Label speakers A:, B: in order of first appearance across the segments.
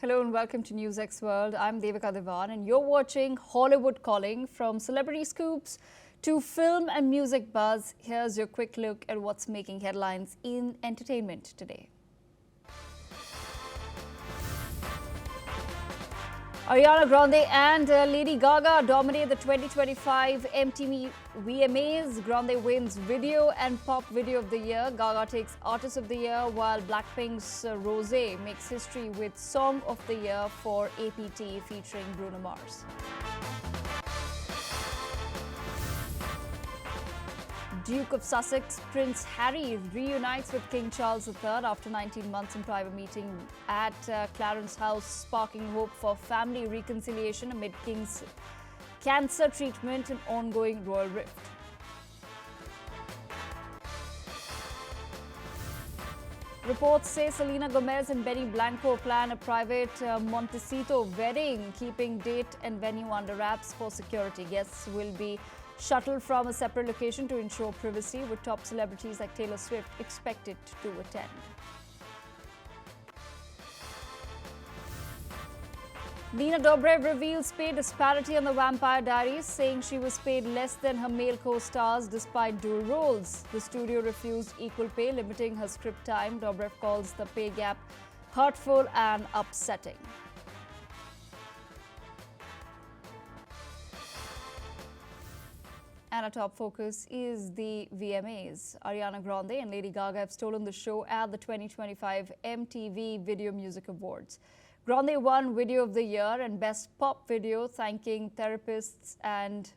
A: Hello and welcome to NewsX World. I'm Devika Devan and you're watching Hollywood Calling. From celebrity scoops to film and music buzz, here's your quick look at what's making headlines in entertainment today. Ariana Grande and Lady Gaga dominate the 2025 MTV VMAs. Grande wins Video and Pop Video of the Year. Gaga takes Artist of the Year, while Blackpink's Rosé makes history with Song of the Year for APT featuring Bruno Mars. Duke of Sussex Prince Harry reunites with King Charles III after 19 months in private meeting at Clarence House, sparking hope for family reconciliation amid King's cancer treatment and ongoing royal rift. Reports say Selena Gomez and Benny Blanco plan a private Montecito wedding, keeping date and venue under wraps for security. Guests will be shuttled from a separate location to ensure privacy, with top celebrities like Taylor Swift expected to attend. Nina Dobrev reveals pay disparity on The Vampire Diaries, saying she was paid less than her male co-stars despite dual roles. The studio refused equal pay, limiting her script time. Dobrev calls the pay gap hurtful and upsetting. And our top focus is the VMAs. Ariana Grande and Lady Gaga have stolen the show at the 2025 MTV Video Music Awards. Grande won Video of the Year and Best Pop Video, thanking therapists and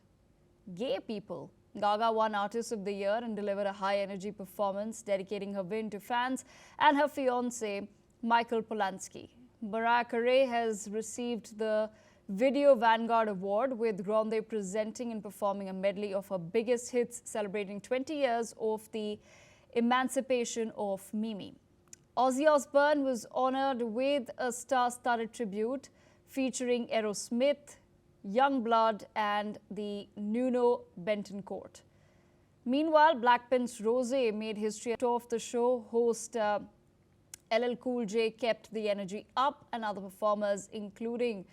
A: gay people. Gaga won Artist of the Year and delivered a high-energy performance, dedicating her win to fans and her fiancé, Michael Polanski. Mariah Carey has received the Video Vanguard Award, with Grande presenting and performing a medley of her biggest hits, celebrating 20 years of the emancipation of Mimi. Ozzy Osbourne was honored with a star-studded tribute featuring Aerosmith, Youngblood and the Nuno Betancourt. Meanwhile, Blackpink's Rosé made history. Of the show, host LL Cool J kept the energy up, and other performers including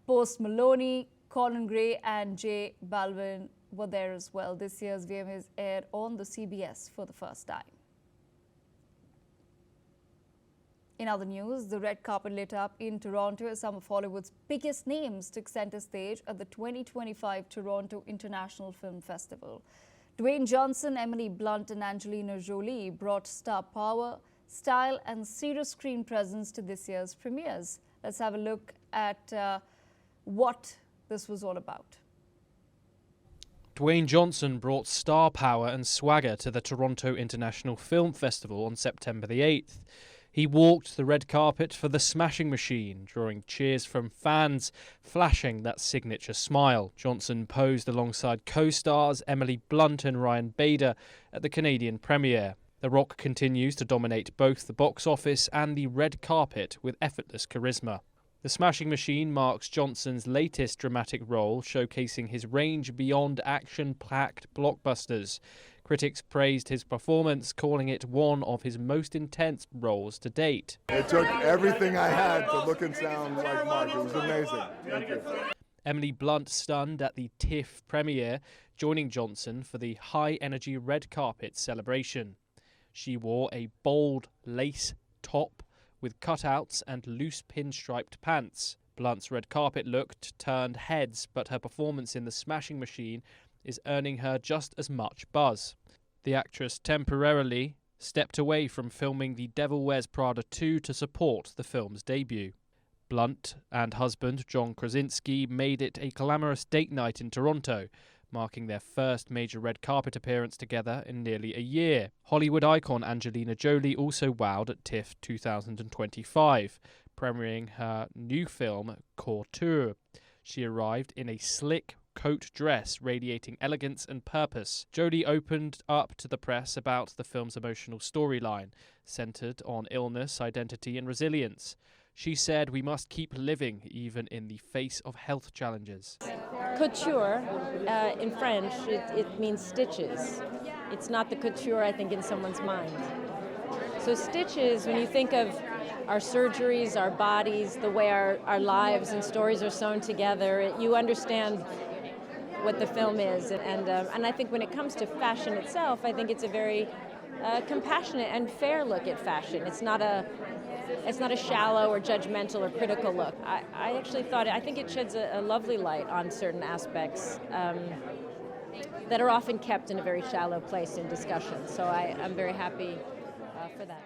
A: Post Malone, Conan Gray and J Balvin were there as well. This year's VMAs aired on the CBS for the first time. In other news, the red carpet lit up in Toronto as some of Hollywood's biggest names took center stage at the 2025 Toronto International Film Festival. Dwayne Johnson, Emily Blunt and Angelina Jolie brought star power, style and serious screen presence to this year's premieres. Let's have a look at what this was all about.
B: Dwayne Johnson brought star power and swagger to the Toronto International Film Festival on September the 8th. He walked the red carpet for The Smashing Machine, drawing cheers from fans, flashing that signature smile. Johnson posed alongside co-stars Emily Blunt and Ryan Bader at the Canadian premiere. The Rock continues to dominate both the box office and the red carpet with effortless charisma. The Smashing Machine marks Johnson's latest dramatic role, showcasing his range beyond action-packed blockbusters. Critics praised his performance, calling it one of his most intense roles to date.
C: It took everything I had to look and sound like Mark. It was amazing. Thank you.
B: Emily Blunt stunned at the TIFF premiere, joining Johnson for the high-energy red carpet celebration. She wore a bold lace top with cutouts and loose pinstriped pants. Blunt's red carpet look turned heads, but her performance in The Smashing Machine is earning her just as much buzz. The actress temporarily stepped away from filming The Devil Wears Prada 2 to support the film's debut. Blunt and husband John Krasinski made it a glamorous date night in Toronto, marking their first major red carpet appearance together in nearly a year. Hollywood icon Angelina Jolie also wowed at TIFF 2025, premiering her new film Couture. She arrived in a slick coat dress radiating elegance and purpose. Jolie opened up to the press about the film's emotional storyline, centered on illness, identity and resilience. She said, "We must keep living even in the face of health challenges."
D: Couture, in French, it means stitches. It's not the couture, I think, in someone's mind. So stitches, when you think of our surgeries, our bodies, the way our lives and stories are sewn together, you understand what the film is. And I think when it comes to fashion itself, I think it's a very compassionate and fair look at fashion. It's not a shallow or judgmental or critical look. I actually I think it sheds a lovely light on certain aspects that are often kept in a very shallow place in discussion. So I'm very happy for that.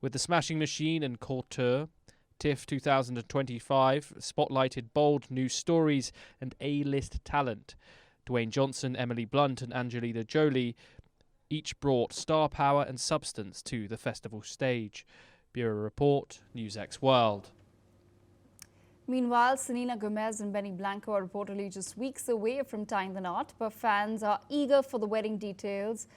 B: With the Smashing Machine and Couture, TIFF 2025 spotlighted bold new stories and A-list talent. Dwayne Johnson, Emily Blunt and Angelina Jolie each brought star power and substance to the festival stage. Bureau Report, NewsX World.
A: Meanwhile, Selena Gomez and Benny Blanco are reportedly just weeks away from tying the knot, but fans are eager for the wedding details.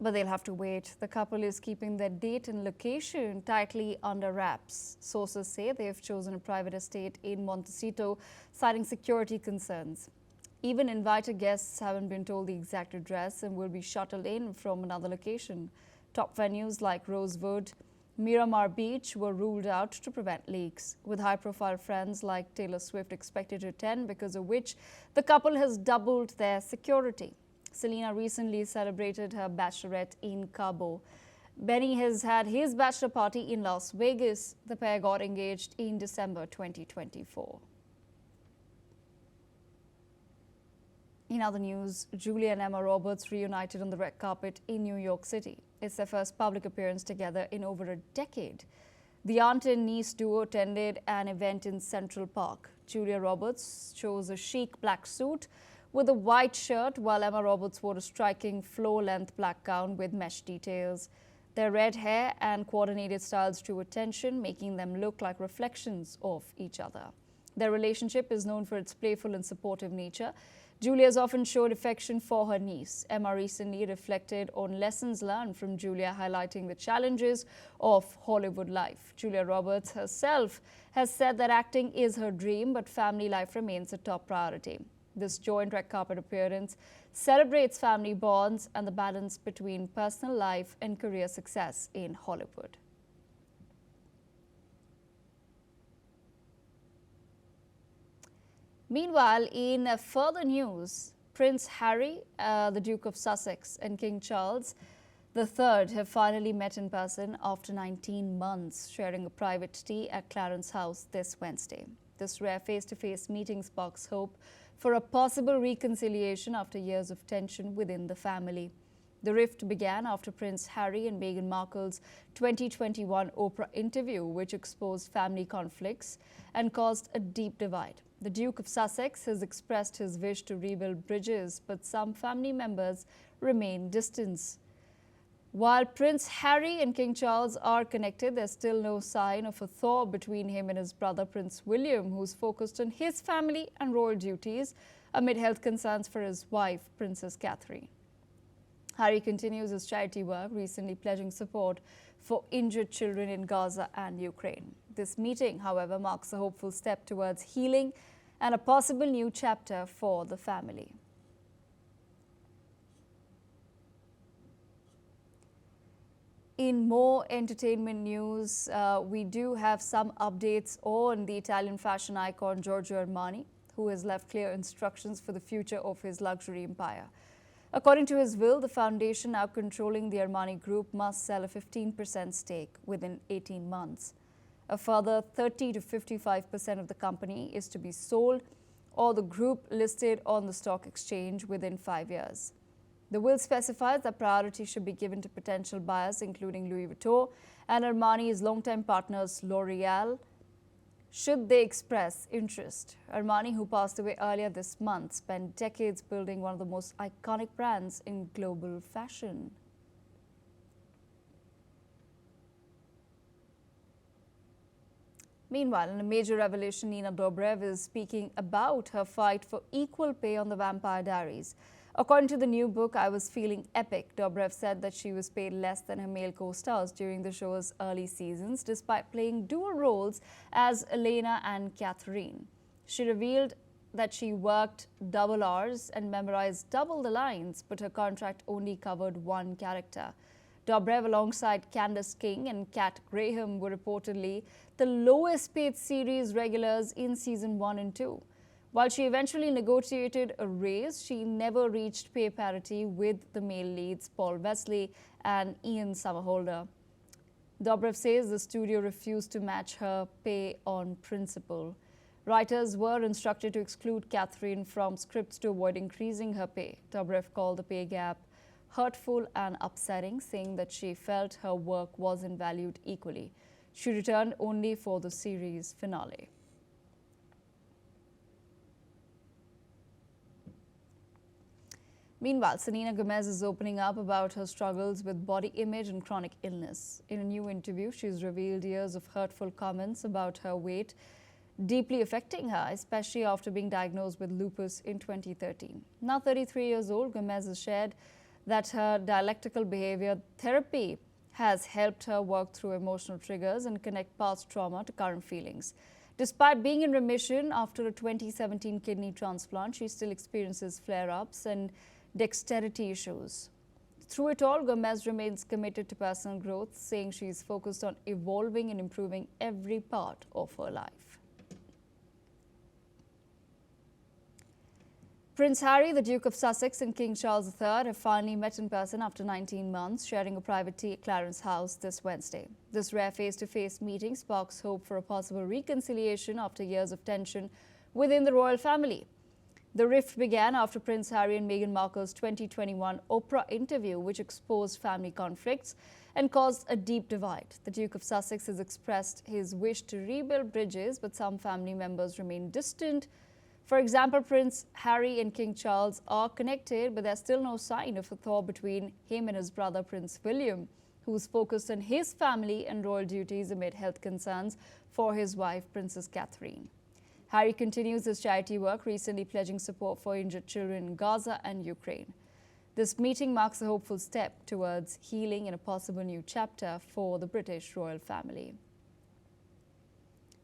A: But they'll have to wait. The couple is keeping their date and location tightly under wraps. Sources say they have chosen a private estate in Montecito, citing security concerns. Even invited guests haven't been told the exact address and will be shuttled in from another location. Top venues like Rosewood, Miramar Beach were ruled out to prevent leaks, with high-profile friends like Taylor Swift expected to attend, because of which the couple has doubled their security. Selena recently celebrated her bachelorette in Cabo. Benny has had his bachelor party in Las Vegas. The pair got engaged in December 2024. In other news, Julia and Emma Roberts reunited on the red carpet in New York City. It's their first public appearance together in over a decade. The aunt and niece duo attended an event in Central Park. Julia Roberts chose a chic black suit with a white shirt, while Emma Roberts wore a striking floor-length black gown with mesh details. Their red hair and coordinated styles drew attention, making them look like reflections of each other. Their relationship is known for its playful and supportive nature. Julia has often showed affection for her niece. Emma recently reflected on lessons learned from Julia, highlighting the challenges of Hollywood life. Julia Roberts herself has said that acting is her dream, but family life remains a top priority. This joint red carpet appearance celebrates family bonds and the balance between personal life and career success in Hollywood. Meanwhile, in further news, Prince Harry, the Duke of Sussex, and King Charles III have finally met in person after 19 months, sharing a private tea at Clarence House this Wednesday. This rare face-to-face meeting sparks hope for a possible reconciliation after years of tension within the family. The rift began after Prince Harry and Meghan Markle's 2021 Oprah interview, which exposed family conflicts and caused a deep divide. The Duke of Sussex has expressed his wish to rebuild bridges, but some family members remain distant. While Prince Harry and King Charles are connected, there's still no sign of a thaw between him and his brother Prince William, who's focused on his family and royal duties amid health concerns for his wife, Princess Catherine. Harry continues his charity work, recently pledging support for injured children in Gaza and Ukraine. This meeting, however, marks a hopeful step towards healing and a possible new chapter for the family. In more entertainment news, we do have some updates on the Italian fashion icon Giorgio Armani, who has left clear instructions for the future of his luxury empire. According to his will, the foundation now controlling the Armani Group must sell a 15% stake within 18 months. A further 30 to 55% of the company is to be sold or the group listed on the stock exchange within 5 years. The will specifies that priority should be given to potential buyers, including Louis Vuitton and Armani's longtime partners L'Oreal, should they express interest. Armani, who passed away earlier this month, spent decades building one of the most iconic brands in global fashion. Meanwhile, in a major revelation, Nina Dobrev is speaking about her fight for equal pay on The Vampire Diaries. According to the new book, I Was Feeling Epic, Dobrev said that she was paid less than her male co-stars during the show's early seasons, despite playing dual roles as Elena and Catherine. She revealed that she worked double hours and memorized double the lines, but her contract only covered one character. Dobrev, alongside Candace King and Kat Graham, were reportedly the lowest paid series regulars in season 1 and 2. While she eventually negotiated a raise, she never reached pay parity with the male leads Paul Wesley and Ian Somerhalder. Dobrev says the studio refused to match her pay on principle. Writers were instructed to exclude Catherine from scripts to avoid increasing her pay. Dobrev called the pay gap hurtful and upsetting, saying that she felt her work wasn't valued equally. She returned only for the series finale. Meanwhile, Selena Gomez is opening up about her struggles with body image and chronic illness. In a new interview, she's revealed years of hurtful comments about her weight deeply affecting her, especially after being diagnosed with lupus in 2013. Now 33 years old, Gomez has shared that her dialectical behavior therapy has helped her work through emotional triggers and connect past trauma to current feelings. Despite being in remission after a 2017 kidney transplant, she still experiences flare-ups and dexterity issues. Through it all, Gomez remains committed to personal growth, saying she's focused on evolving and improving every part of her life. Prince Harry, the Duke of Sussex, and King Charles III have finally met in person after 19 months, sharing a private tea at Clarence House this Wednesday. This rare face-to-face meeting sparks hope for a possible reconciliation after years of tension within the royal family. The rift began after Prince Harry and Meghan Markle's 2021 Oprah interview, which exposed family conflicts and caused a deep divide. The Duke of Sussex has expressed his wish to rebuild bridges, but some family members remain distant. For example, Prince Harry and King Charles are connected, but there's still no sign of a thaw between him and his brother Prince William, who's focused on his family and royal duties amid health concerns for his wife, Princess Catherine. Harry continues his charity work, recently pledging support for injured children in Gaza and Ukraine. This meeting marks a hopeful step towards healing and a possible new chapter for the British royal family.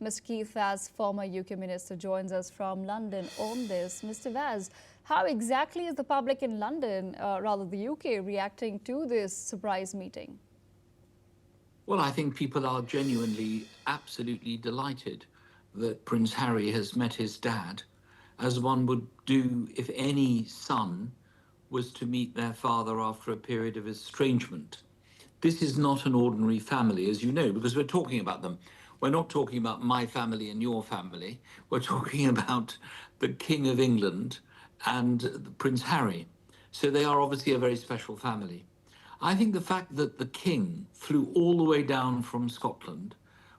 A: Mr. Keith Vaz, former UK Minister, joins us from London on this. Mr. Vaz, how exactly is the public in London, rather the UK, reacting to this surprise meeting?
E: Well, I think people are genuinely, absolutely delighted that Prince Harry has met his dad, as one would do if any son was to meet their father after a period of estrangement. This is not an ordinary family, as you know, because we're talking about them. We're not talking about my family and your family. We're talking about the King of England and Prince Harry. So they are obviously a very special family. I think the fact that the King flew all the way down from Scotland,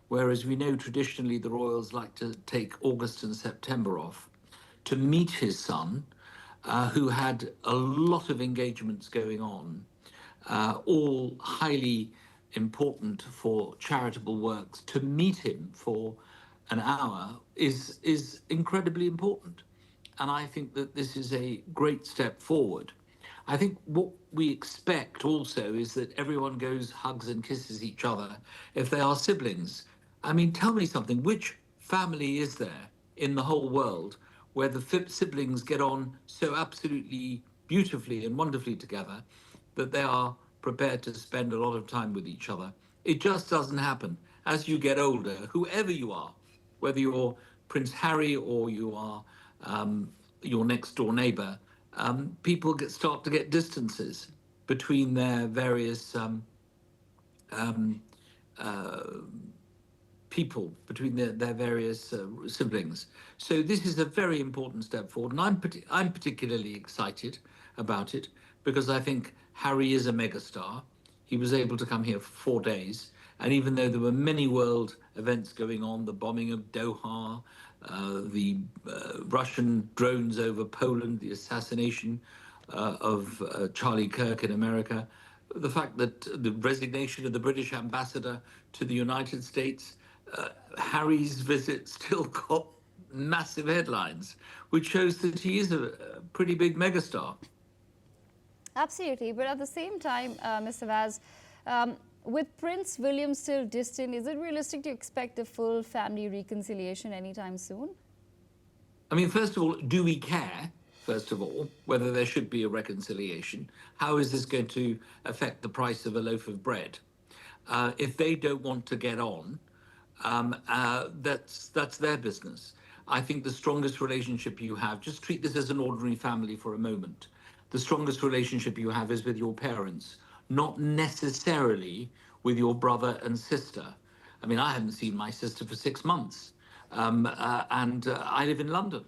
E: whereas we know traditionally the royals like to take August and September off, to meet his son, who had a lot of engagements going on, all highly important for charitable works, to meet him for an hour is incredibly important. And I think that this is a great step forward. I think what we expect also is that everyone goes, hugs and kisses each other if they are siblings. I mean, tell me something, which family is there in the whole world where the siblings get on so absolutely beautifully and wonderfully together that they are prepared to spend a lot of time with each other? It just doesn't happen. As you get older, whoever you are, whether you're Prince Harry or you are your next door neighbor, people start to get distances between their various people, between their various siblings. So this is a very important step forward, and I'm particularly excited about it because I think Harry is a megastar. He was able to come here for 4 days, and even though there were many world events going on, the bombing of Doha, the Russian drones over Poland, the assassination of Charlie Kirk in America, the fact that the resignation of the British ambassador to the United States, Harry's visit still got massive headlines, which shows that he is a pretty big megastar.
A: Absolutely, but at the same time, Mr. Vaz, with Prince William still distant, is it realistic to expect a full family reconciliation anytime soon?
E: I mean, first of all, do we care? first of all, whether there should be a reconciliation. How is this going to affect the price of a loaf of bread? If they don't want to get on, that's their business. I think the strongest relationship you have, just treat this as an ordinary family for a moment. The strongest relationship you have is with your parents, not necessarily with your brother and sister. I mean, I haven't seen my sister for 6 months, and I live in London,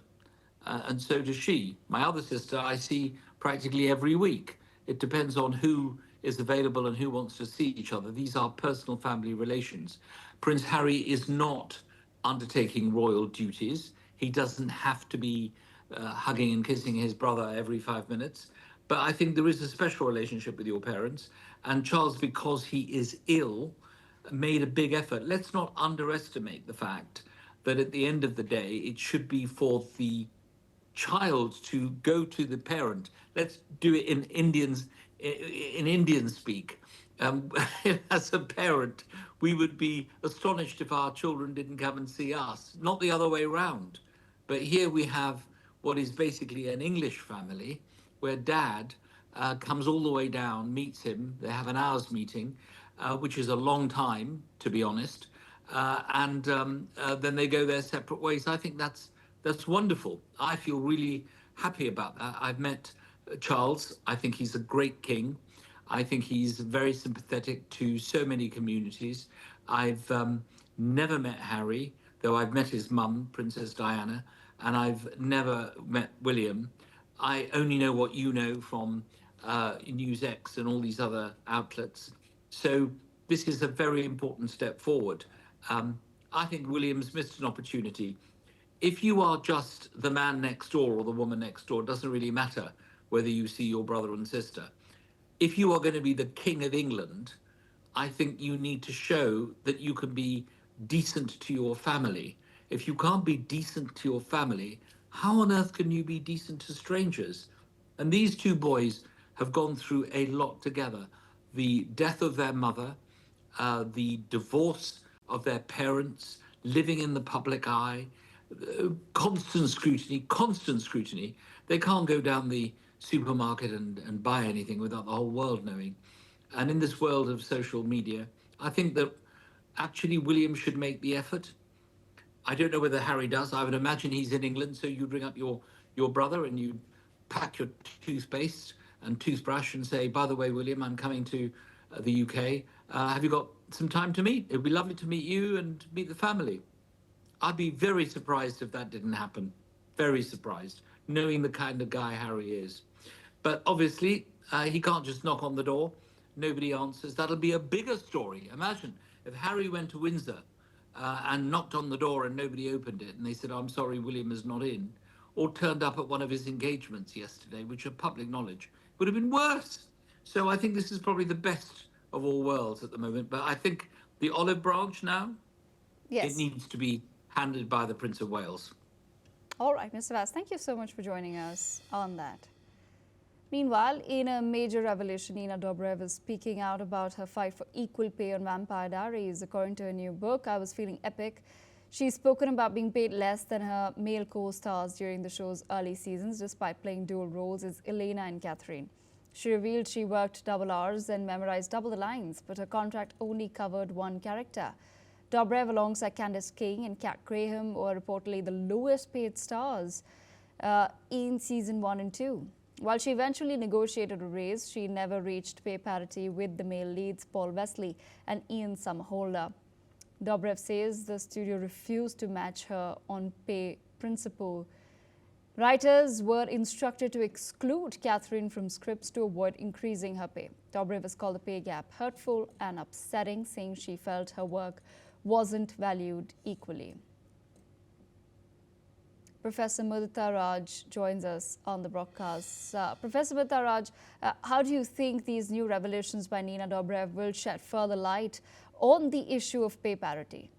E: and so does she. My other sister I see practically every week. It depends on who is available and who wants to see each other. These are personal family relations. Prince Harry is not undertaking royal duties. He doesn't have to be hugging and kissing his brother every 5 minutes. But I think there is a special relationship with your parents. And Charles, because he is ill, made a big effort. Let's not underestimate the fact that at the end of the day, it should be for the child to go to the parent. Let's do it in Indian speak. As a parent, we would be astonished if our children didn't come and see us, not the other way around. But here we have what is basically an English family where dad comes all the way down, meets him, they have an hour's meeting, which is a long time, to be honest, and then they go their separate ways. I think that's wonderful. I feel really happy about that. I've met Charles. I think he's a great king. I think he's very sympathetic to so many communities. I've never met Harry, though I've met his mum, Princess Diana, and I've never met William. I only know what you know from NewsX and all these other outlets. So this is a very important step forward. I think William's missed an opportunity. If you are just the man next door or the woman next door, it doesn't really matter whether you see your brother and sister. If you are going to be the King of England, I think you need to show that you can be decent to your family. If you can't be decent to your family, how on earth can you be decent to strangers? And these two boys have gone through a lot together. The death of their mother, the divorce of their parents, living in the public eye, constant scrutiny. They can't go down the supermarket and buy anything without the whole world knowing. And in this world of social media, I think that actually William should make the effort. I don't know whether Harry does. I would imagine he's in England, so you bring up your brother and you pack your toothpaste and toothbrush and say, by the way, William, I'm coming to the UK. Have you got some time to meet? It would be lovely to meet you and meet the family. I'd be very surprised if that didn't happen. Very surprised, knowing the kind of guy Harry is. But obviously, he can't just knock on the door. Nobody answers. That'll be a bigger story. Imagine if Harry went to Windsor and knocked on the door and nobody opened it and they said, I'm sorry, William is not in, or turned up at one of his engagements yesterday, which are public knowledge, would have been worse. So I think this is probably the best of all worlds at the moment. But I think the olive branch now,
A: Yes.
E: it needs to be handed by the Prince of Wales.
A: All right, Mr. Vass, thank you so much for joining us on that. Meanwhile, in a major revelation, Nina Dobrev is speaking out about her fight for equal pay on Vampire Diaries. According to her new book, I Was Feeling Epic, she's spoken about being paid less than her male co-stars during the show's early seasons, despite playing dual roles as Elena and Catherine. She revealed she worked double hours and memorized double the lines, but her contract only covered one character. Dobrev, alongside Candice King and Kat Graham, were reportedly the lowest paid stars in season 1 and 2. While she eventually negotiated a raise, she never reached pay parity with the male leads Paul Wesley and Ian Somerhalder. Dobrev says the studio refused to match her on pay principle. Writers were instructed to exclude Catherine from scripts to avoid increasing her pay. Dobrev has called the pay gap hurtful and upsetting, saying she felt her work wasn't valued equally. Professor Mudita Raj joins us on the broadcast. Professor Mudita Raj, how do you think these new revelations by Nina Dobrev will shed further light on the issue of pay parity?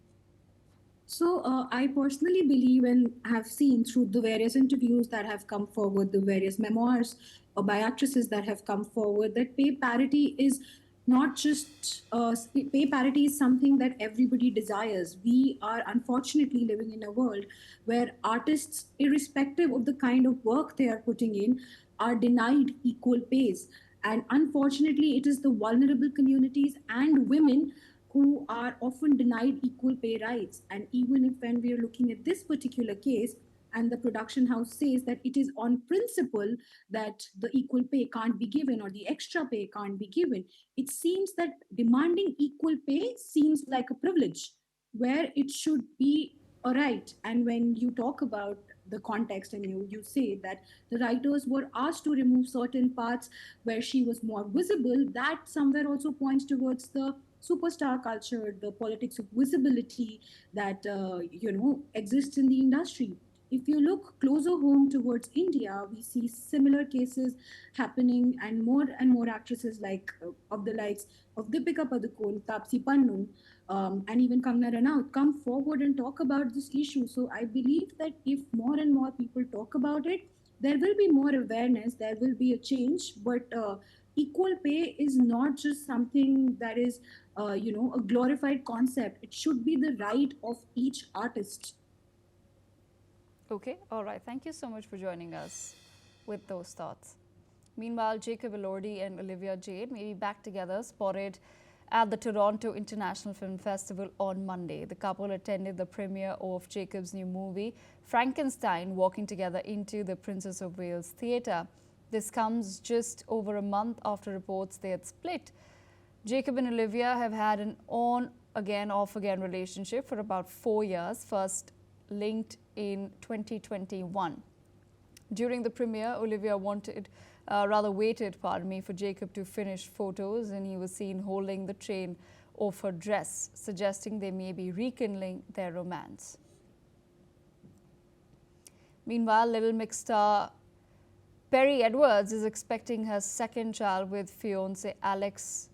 F: So I personally believe and have seen through the various interviews that have come forward, the various memoirs or by actresses that have come forward, that pay parity is not just pay parity is something that everybody desires. We are unfortunately living in a world where artists, irrespective of the kind of work they are putting in, are denied equal pays. And unfortunately, it is the vulnerable communities and women who are often denied equal pay rights. And even if when we are looking at this particular case, and the production house says that it is on principle that the equal pay can't be given or the extra pay can't be given, it seems that demanding equal pay seems like a privilege where it should be a right. And when you talk about the context and you say that the writers were asked to remove certain parts where she was more visible, that somewhere also points towards the superstar culture, the politics of visibility that exists in the industry. If you look closer home towards India, we see similar cases happening, and more actresses like of the likes of Deepika Padukone, Tapsi Pannu, and even Kangna Ranaut come forward and talk about this issue. So I believe that if more and more people talk about it, there will be more awareness, there will be a change. But equal pay is not just something that is, a glorified concept. It should be the right of each artist.
A: Okay, all right. Thank you so much for joining us with those thoughts. Meanwhile, Jacob Elordi and Olivia Jade may be back together, spotted at the Toronto International Film Festival on Monday. The couple attended the premiere of Jacob's new movie, Frankenstein, walking together into the Princess of Wales Theatre. This comes just over a month after reports they had split. Jacob and Olivia have had an on-again, off-again relationship for about 4 years, first linked in 2021. During the premiere, Olivia waited for Jacob to finish photos, and he was seen holding the train of her dress, suggesting they may be rekindling their romance. Meanwhile, Little Mix star Perry Edwards is expecting her second child with fiancé Alex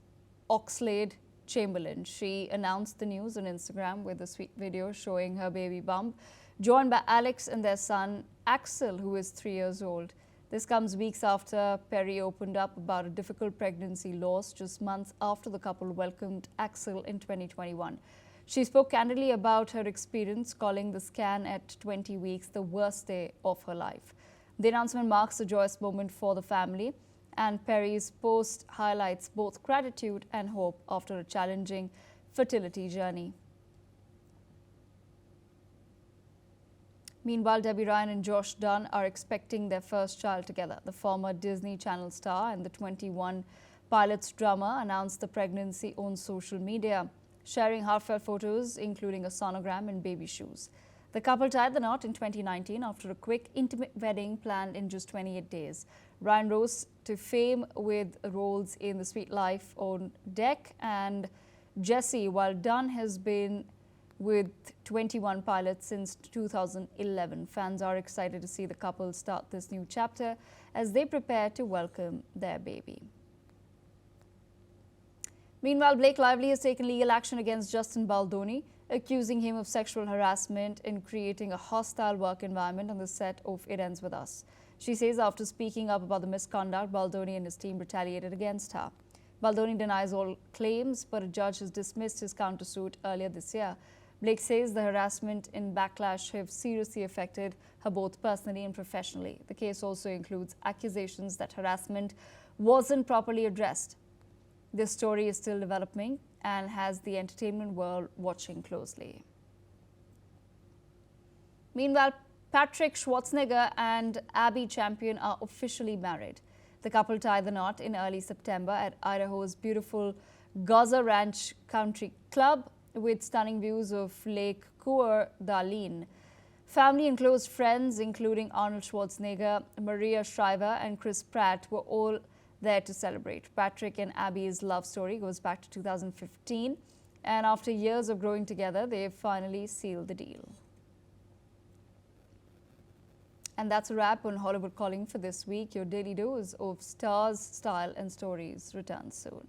A: Oxlade-Chamberlain. She announced the news on Instagram with a sweet video showing her baby bump, joined by Alex and their son Axel, who is 3 years old. This comes weeks after Perry opened up about a difficult pregnancy loss, just months after the couple welcomed Axel in 2021. She spoke candidly about her experience, calling the scan at 20 weeks the worst day of her life. The announcement marks a joyous moment for the family, and Perry's post highlights both gratitude and hope after a challenging fertility journey. Meanwhile, Debbie Ryan and Josh Dunn are expecting their first child together. The former Disney Channel star and the 21 Pilots drummer announced the pregnancy on social media, sharing heartfelt photos, including a sonogram and baby shoes. The couple tied the knot in 2019 after a quick, intimate wedding planned in just 28 days. Ryan rose to fame with roles in The Sweet Life on Deck and Jessie, while Dunn has been with 21 Pilots since 2011. Fans are excited to see the couple start this new chapter as they prepare to welcome their baby. Meanwhile, Blake Lively has taken legal action against Justin Baldoni, accusing him of sexual harassment and creating a hostile work environment on the set of It Ends With Us. She says after speaking up about the misconduct, Baldoni and his team retaliated against her. Baldoni denies all claims, but a judge has dismissed his countersuit earlier this year. Blake says the harassment and backlash have seriously affected her both personally and professionally. The case also includes accusations that harassment wasn't properly addressed. This story is still developing and has the entertainment world watching closely. Meanwhile, Patrick Schwarzenegger and Abby Champion are officially married. The couple tied the knot in early September at Idaho's beautiful Gaza Ranch Country Club with stunning views of Lake Coeur d'Alene. Family and close friends, including Arnold Schwarzenegger, Maria Shriver, and Chris Pratt, were all there to celebrate. Patrick and Abby's love story goes back to 2015, and after years of growing together, they have finally sealed the deal. And that's a wrap on Hollywood Calling for this week. Your daily dose of stars, style, and stories returns soon.